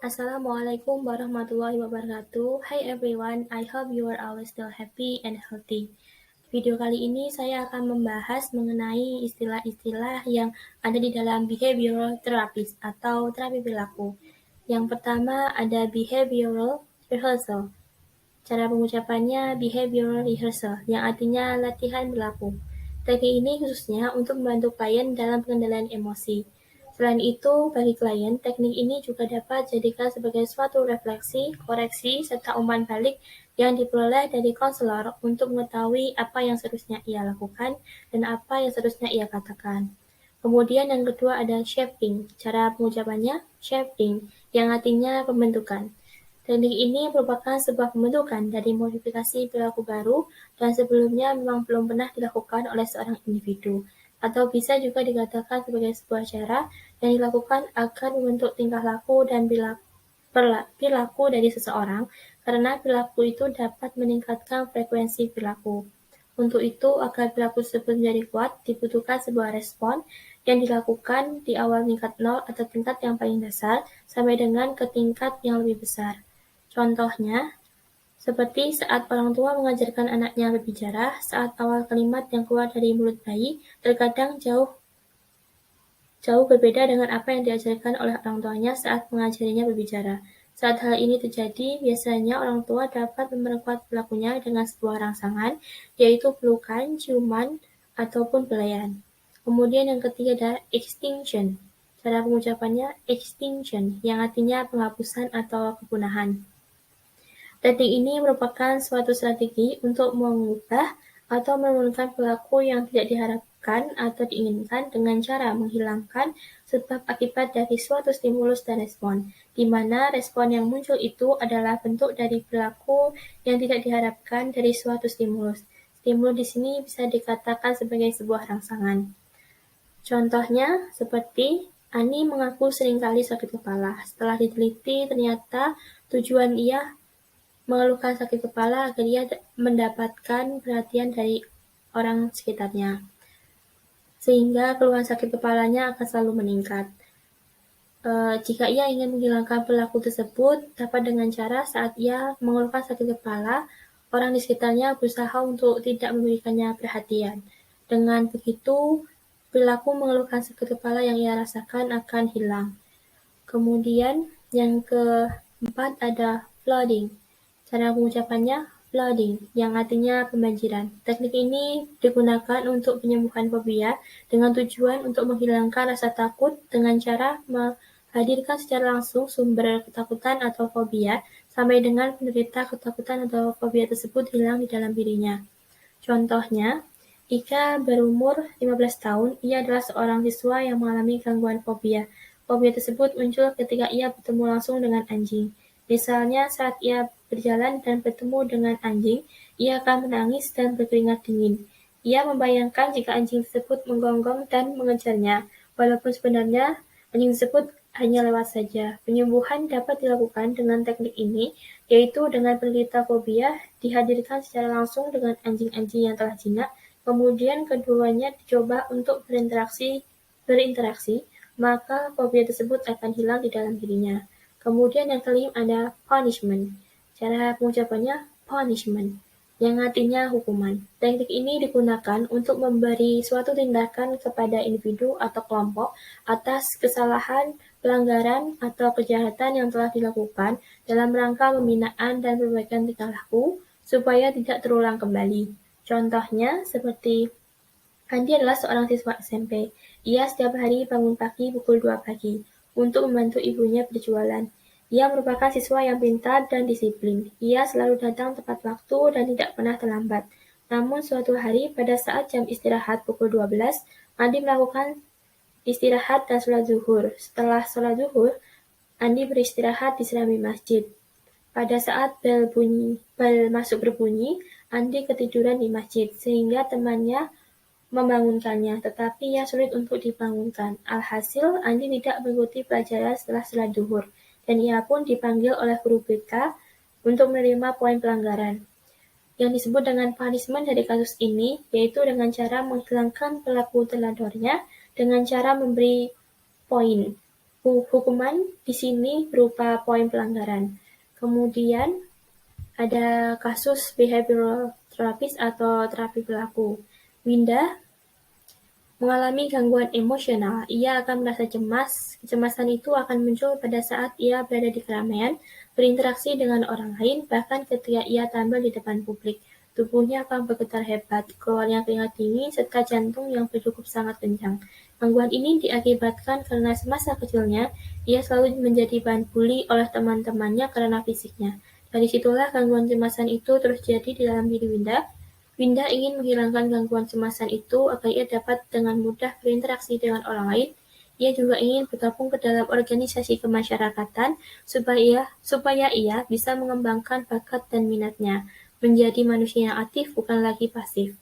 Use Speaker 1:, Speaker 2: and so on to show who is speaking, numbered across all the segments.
Speaker 1: Assalamualaikum warahmatullahi wabarakatuh. Hi everyone, I hope you are always still happy and healthy. Video kali ini saya akan membahas mengenai istilah-istilah yang ada di dalam behavioral therapist atau terapi perilaku. Yang pertama ada behavioral rehearsal. Cara pengucapannya behavioral rehearsal, yang artinya latihan berlaku. Teknik ini khususnya untuk membantu klien dalam pengendalian emosi. Selain itu, bagi klien, teknik ini juga dapat dijadikan sebagai suatu refleksi, koreksi, serta umpan balik yang diperoleh dari konselor untuk mengetahui apa yang seharusnya ia lakukan dan apa yang seharusnya ia katakan. Kemudian yang kedua ada shaping. Cara pengucapannya shaping, yang artinya pembentukan. Teknik ini merupakan sebuah pembentukan dari modifikasi perilaku baru dan sebelumnya memang belum pernah dilakukan oleh seorang individu, atau bisa juga dikatakan sebagai sebuah cara yang dilakukan agar membentuk tingkah laku dan perilaku dari seseorang, karena perilaku itu dapat meningkatkan frekuensi perilaku. Untuk itu, agar perilaku tersebut menjadi kuat, dibutuhkan sebuah respon yang dilakukan di awal tingkat 0 atau tingkat yang paling dasar sampai dengan ke tingkat yang lebih besar. Contohnya, seperti saat orang tua mengajarkan anaknya berbicara, saat awal kalimat yang keluar dari mulut bayi terkadang jauh berbeda dengan apa yang diajarkan oleh orang tuanya saat mengajarinya berbicara. Saat hal ini terjadi, biasanya orang tua dapat memperkuat perilakunya dengan sebuah rangsangan, yaitu pelukan, ciuman, ataupun pelaian. Kemudian yang ketiga adalah extinction. Cara pengucapannya extinction, yang artinya penghapusan atau kepunahan. Teknik ini merupakan suatu strategi untuk mengubah atau menurunkan perilaku yang tidak diharapkan atau diinginkan dengan cara menghilangkan sebab akibat dari suatu stimulus dan respon, di mana respon yang muncul itu adalah bentuk dari perilaku yang tidak diharapkan dari suatu stimulus. Stimulus di sini bisa dikatakan sebagai sebuah rangsangan. Contohnya seperti Ani mengaku seringkali sakit kepala. Setelah diteliti, ternyata tujuan ia mengeluhkan sakit kepala agar ia mendapatkan perhatian dari orang sekitarnya, sehingga keluhan sakit kepalanya akan selalu meningkat. Jika ia ingin menghilangkan perilaku tersebut, dapat dengan cara saat ia mengeluhkan sakit kepala, orang di sekitarnya berusaha untuk tidak memberikannya perhatian. Dengan begitu, perilaku mengeluhkan sakit kepala yang ia rasakan akan hilang. Kemudian yang keempat ada flooding. Cara pengucapannya flooding, yang artinya pembanjiran. Teknik ini digunakan untuk penyembuhan fobia dengan tujuan untuk menghilangkan rasa takut dengan cara menghadirkan secara langsung sumber ketakutan atau fobia sampai dengan penderita ketakutan atau fobia tersebut hilang di dalam dirinya. Contohnya, Ika berumur 15 tahun, ia adalah seorang siswa yang mengalami gangguan fobia. Fobia tersebut muncul ketika ia bertemu langsung dengan anjing. Misalnya saat ia berjalan dan bertemu dengan anjing, ia akan menangis dan berkeringat dingin. Ia membayangkan jika anjing tersebut menggonggong dan mengejarnya, walaupun sebenarnya anjing tersebut hanya lewat saja. Penyembuhan dapat dilakukan dengan teknik ini, yaitu dengan penderita fobia dihadirkan secara langsung dengan anjing-anjing yang telah jinak, kemudian keduanya dicoba untuk berinteraksi, maka fobia tersebut akan hilang di dalam dirinya. Kemudian yang kelima ada punishment. Cara pengucapannya punishment, yang artinya hukuman. Teknik ini digunakan untuk memberi suatu tindakan kepada individu atau kelompok atas kesalahan, pelanggaran, atau kejahatan yang telah dilakukan dalam rangka pembinaan dan perbaikan tingkah laku supaya tidak terulang kembali. Contohnya seperti Andi adalah seorang siswa SMP. Ia setiap hari bangun pagi pukul 2 pagi untuk membantu ibunya berjualan. Ia merupakan siswa yang pintar dan disiplin. Ia selalu datang tepat waktu dan tidak pernah terlambat. Namun suatu hari pada saat jam istirahat pukul 12, Andi melakukan istirahat dan sholat zuhur. Setelah sholat zuhur, Andi beristirahat di serambi masjid. Pada saat bel masuk berbunyi, Andi ketiduran di masjid, sehingga temannya membangunkannya, tetapi ia sulit untuk dibangunkan. Alhasil, Andi tidak mengikuti pelajaran setelah sholat zuhur, dan ia pun dipanggil oleh guru BK untuk menerima poin pelanggaran. Yang disebut dengan punishment dari kasus ini, yaitu dengan cara menghilangkan perilaku teladornya dengan cara memberi poin. Hukuman di sini berupa poin pelanggaran. Kemudian ada kasus behavioral therapist atau terapi perilaku. Winda mengalami gangguan emosional, ia akan merasa cemas. Kecemasan itu akan muncul pada saat ia berada di keramaian, berinteraksi dengan orang lain, bahkan ketika ia tampil di depan publik. Tubuhnya akan bergetar hebat, keluarnya keringat dingin, serta jantung yang berdegup sangat kencang. Gangguan ini diakibatkan karena semasa kecilnya, ia selalu menjadi bahan bully oleh teman-temannya karena fisiknya. Dari situlah gangguan kecemasan itu terus jadi di dalam diri Winda. Winda ingin menghilangkan gangguan kecemasan itu agar ia dapat dengan mudah berinteraksi dengan orang lain. Ia juga ingin bergabung ke dalam organisasi kemasyarakatan supaya ia bisa mengembangkan bakat dan minatnya, menjadi manusia yang aktif bukan lagi pasif.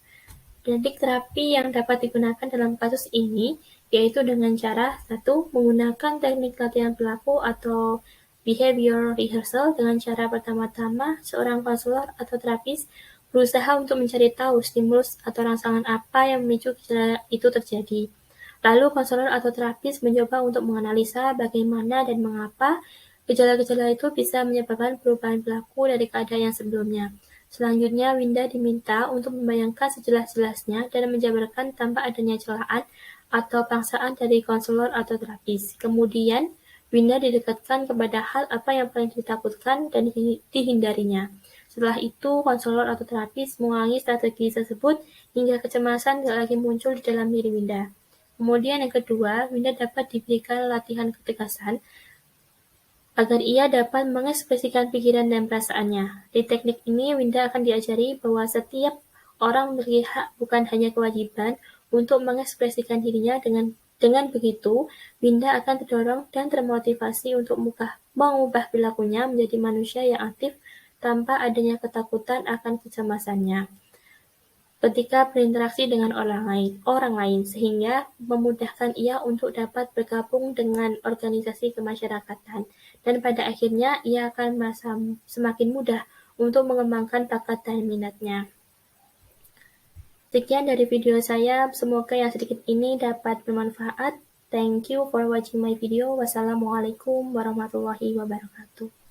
Speaker 1: Teknik terapi yang dapat digunakan dalam kasus ini yaitu dengan cara 1. Menggunakan teknik latihan perilaku atau behavior rehearsal. Dengan cara pertama-tama, seorang konselor atau terapis berusaha untuk mencari tahu stimulus atau rangsangan apa yang memicu gejala itu terjadi. Lalu konselor atau terapis mencoba untuk menganalisa bagaimana dan mengapa gejala-gejala itu bisa menyebabkan perubahan perilaku dari keadaan yang sebelumnya. Selanjutnya, Winda diminta untuk membayangkan sejelas-jelasnya dan menjabarkan tanpa adanya celaan atau paksaan dari konselor atau terapis. Kemudian, Winda didekatkan kepada hal apa yang paling ditakutkan dan dihindarinya. Setelah itu, konselor atau terapis mengulangi strategi tersebut hingga kecemasan tidak lagi muncul di dalam diri Winda. Kemudian yang kedua, Winda dapat diberikan latihan ketegasan agar ia dapat mengekspresikan pikiran dan perasaannya. Di teknik ini, Winda akan diajari bahwa setiap orang memiliki hak bukan hanya kewajiban untuk mengekspresikan dirinya. Dengan begitu, Winda akan terdorong dan termotivasi untuk mengubah perilakunya menjadi manusia yang aktif tanpa adanya ketakutan akan kecemasannya ketika berinteraksi dengan orang lain, sehingga memudahkan ia untuk dapat bergabung dengan organisasi kemasyarakatan, dan pada akhirnya ia akan merasa semakin mudah untuk mengembangkan bakat dan minatnya. Sekian dari video saya, semoga yang sedikit ini dapat bermanfaat. Thank you for watching my video. Wassalamualaikum warahmatullahi wabarakatuh.